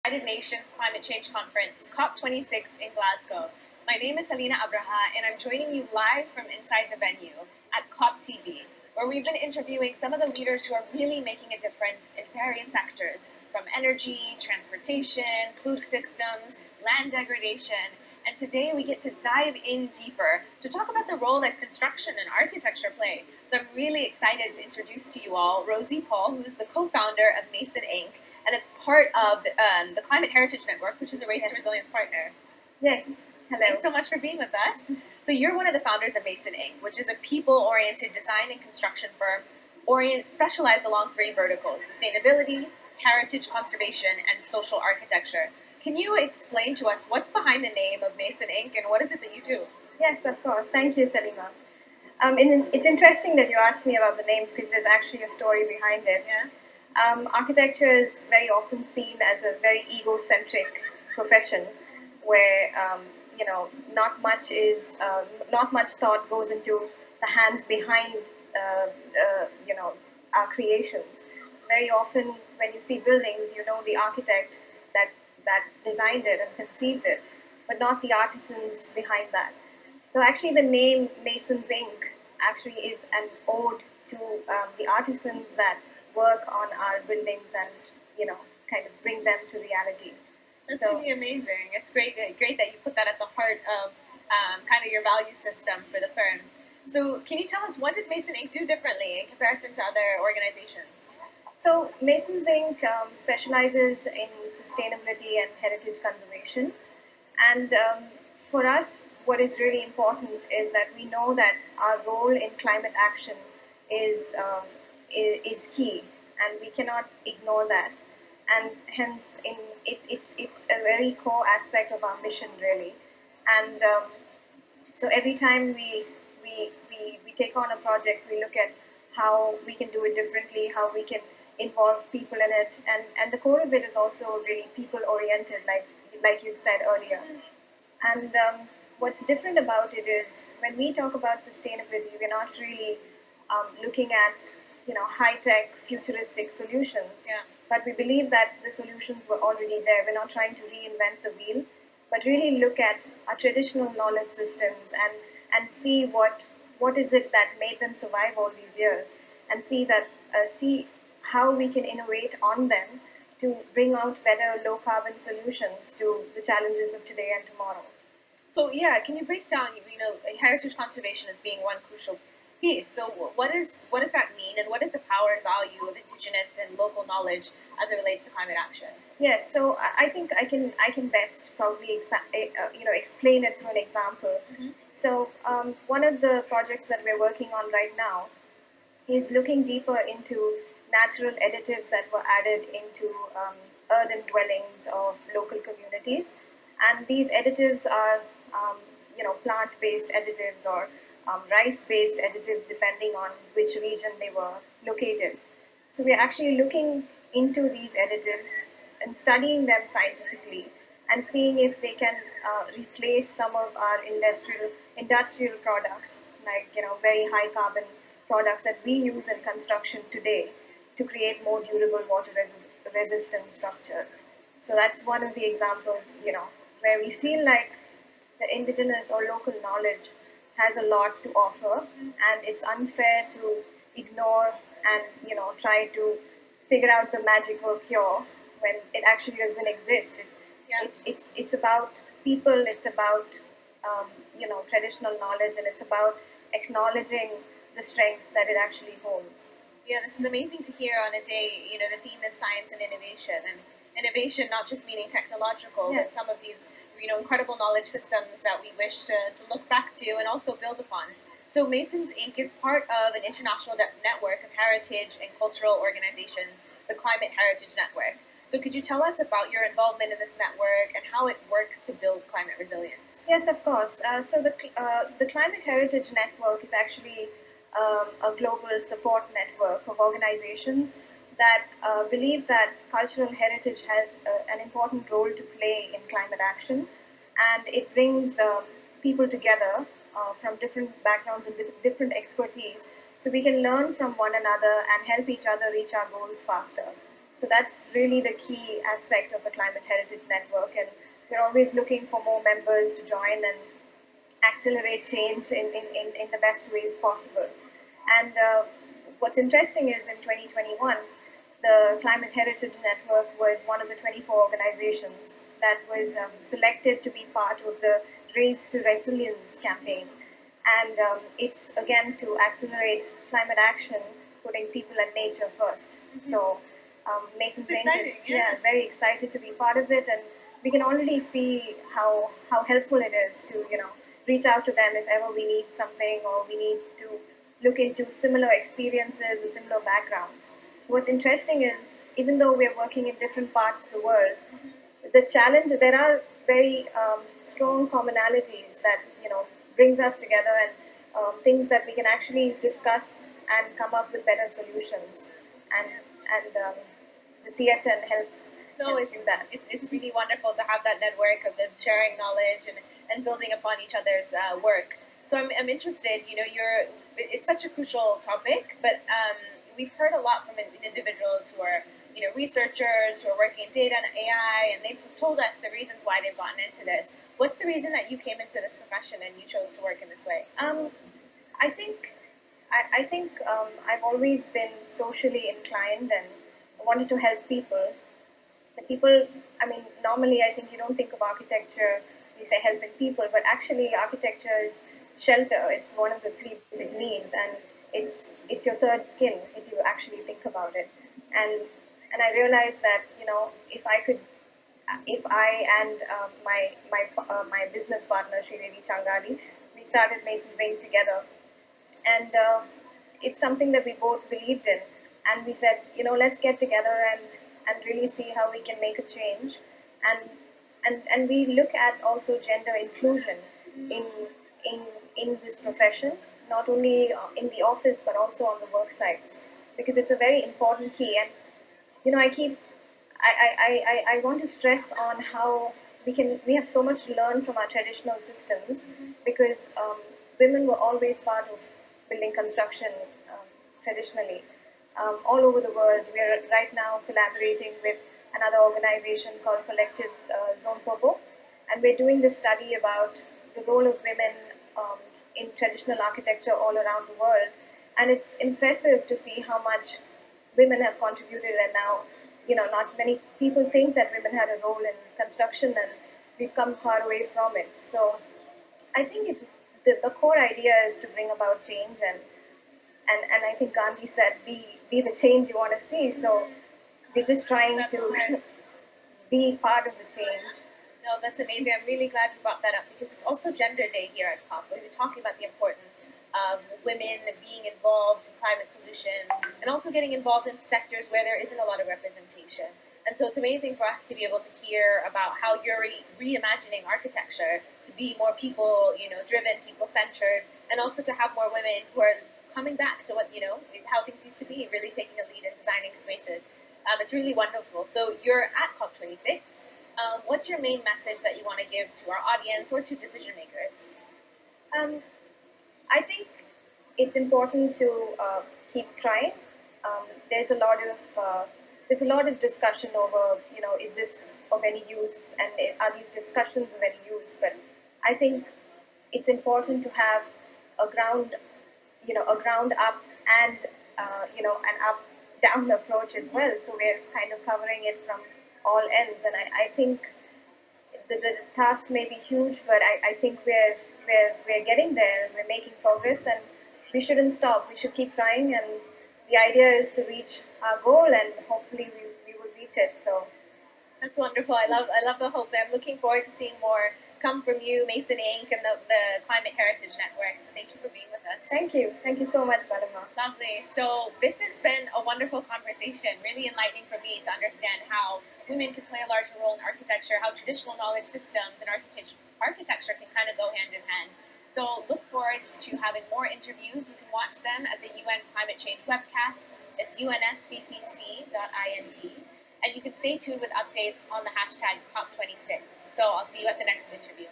United Nations Climate Change Conference, COP26 in Glasgow. My name is Selina Abraha, and I'm joining you live from inside the venue at COP TV, where we've been interviewing some of the leaders who are really making a difference in various sectors, from energy, transportation, food systems, land degradation. And today we get to dive in deeper to talk about the role that construction and architecture play. So I'm really excited to introduce to you all Rosie Paul, who is the co-founder of Mason Inc., and it's part of the Climate Heritage Network, which is a Race to Resilience partner. Yes. Hello. Thanks so much for being with us. So you're one of the founders of Mason Inc., which is a people-oriented design and construction firm specialized along three verticals: sustainability, heritage conservation, and social architecture. Can you explain to us what's behind the name of Mason Inc. and what is it that you do? Yes, of course. Thank you, Selima. It's interesting that you asked me about the name because there's actually a story behind it. Yeah. Architecture is very often seen as a very egocentric profession where not much thought goes into the hands behind our creations. It's very often when you see buildings, you know the architect that designed it and conceived it, but not the artisans behind that. So actually, the name Masons Inc. actually is an ode to the artisans that work on our buildings and kind of bring them to reality. That's really amazing. It's great that you put that at the heart of kind of your value system for the firm. So can you tell us, what does Mason Inc. do differently in comparison to other organizations? So Masons Inc. Specializes in sustainability and heritage conservation. And for us, what is really important is that we know that our role in climate action is key, and we cannot ignore that. And hence, it's a very core aspect of our mission, really. And so every time we take on a project, we look at how we can do it differently, how we can involve people in it, and the core of it is also really people oriented, like you said earlier. And what's different about it is when we talk about sustainability, we're not really looking at high-tech, futuristic solutions. Yeah. But we believe that the solutions were already there. We're not trying to reinvent the wheel, but really look at our traditional knowledge systems and see what is it that made them survive all these years, and see how we can innovate on them to bring out better low-carbon solutions to the challenges of today and tomorrow. So yeah, can you break down, heritage conservation as being one crucial piece? So what does that mean, and what is the power and value of indigenous and local knowledge as it relates to climate action? Yes, so I think I can best probably explain it through an example. Mm-hmm. So one of the projects that we're working on right now is looking deeper into natural additives that were added into earthen dwellings of local communities, and these additives are plant-based additives or rice-based additives, depending on which region they were located. So we're actually looking into these additives and studying them scientifically and seeing if they can replace some of our industrial products, like very high carbon products that we use in construction today to create more durable water resistant structures. So that's one of the examples, where we feel like the indigenous or local knowledge has a lot to offer, and it's unfair to ignore and try to figure out the magical cure when it actually doesn't exist. It's about people. It's about traditional knowledge, and it's about acknowledging the strength that it actually holds. Yeah, this is amazing to hear on a day. The theme is science and innovation, not just meaning technological, Yes. but some of these incredible knowledge systems that we wish to look back to and also build upon. So Masons Inc. is part of an international network of heritage and cultural organizations, the Climate Heritage Network. So could you tell us about your involvement in this network and how it works to build climate resilience? Yes, of course. So the Climate Heritage Network is actually a global support network of organizations that believe that cultural heritage has an important role to play in climate action, and it brings people together from different backgrounds and different expertise, so we can learn from one another and help each other reach our goals faster. So that's really the key aspect of the Climate Heritage Network, and we're always looking for more members to join and accelerate change in the best ways possible. And what's interesting is in 2021, the Climate Heritage Network was one of the 24 organizations that was selected to be part of the Race to Resilience campaign. And it's again to accelerate climate action, putting people and nature first. So Mason's Range is very excited to be part of it, and we can already see how helpful it is to reach out to them if ever we need something or we need to look into similar experiences or similar backgrounds. What's interesting is even though we're working in different parts of the world, the challenge, there are very strong commonalities that brings us together, and things that we can actually discuss and come up with better solutions. And the CHN helps do that. It's really wonderful to have that network of them sharing knowledge and building upon each other's work. So I'm interested. It's such a crucial topic, but we've heard a lot from individuals who are researchers who are working in data and AI, and they've told us the reasons why they've gotten into this. What's the reason that you came into this profession and you chose to work in this way? I think I've always been socially inclined and wanted to help people. The people, normally I think you don't think of architecture, you say helping people, but actually architecture is shelter. It's one of the three basic needs, and it's your third skin if you actually think about it. And I realized that if I and my business partner Sridevi Changadi, we started Mason's Inc. together, and it's something that we both believed in, and we said, let's get together and really see how we can make a change, and we look at also gender inclusion in this profession, not only in the office but also on the work sites, because it's a very important key. And I want to stress on how we have so much to learn from our traditional systems, because women were always part of building construction traditionally. All over the world, we are right now collaborating with another organization called Collective Zone Popo, and we're doing this study about the role of women in traditional architecture all around the world. And it's impressive to see how much women have contributed, and now not many people think that women had a role in construction, and we've come far away from it. So I think the core idea is to bring about change, and I think Gandhi said, be the change you want to see. So we're just trying to be part of the change. No, that's amazing. I'm really glad you brought that up, because it's also Gender Day here at COP. We've been talking about the importance of women being involved in climate solutions and also getting involved in sectors where there isn't a lot of representation. And so it's amazing for us to be able to hear about how you're reimagining architecture to be more people, driven, people-centered, and also to have more women who are coming back to what, how things used to be, really taking a lead in designing spaces. It's really wonderful. So you're at COP26. What's your main message that you want to give to our audience or to decision makers? I think it's important to keep trying. There's a lot of discussion over, is this of any use, and are these discussions of any use? But I think it's important to have a ground up and an up down approach as well. So we're kind of covering it from all ends, and I think the task may be huge, but I think we're getting there. We're making progress, and we shouldn't stop. We should keep trying, and the idea is to reach our goal, and hopefully we will reach it. So that's wonderful. I love the hope. I'm looking forward to seeing more come from you, Mason Inc. and the Climate Heritage Network. So thank you for being with us. Thank you so much, Madama. Lovely. So this has been a wonderful conversation, really enlightening for me to understand how women can play a larger role in architecture, how traditional knowledge systems and architecture can kind of go hand in hand. So look forward to having more interviews. You can watch them at the UN Climate Change webcast. It's unfccc.int. And you can stay tuned with updates on the hashtag COP26. So I'll see you at the next interview.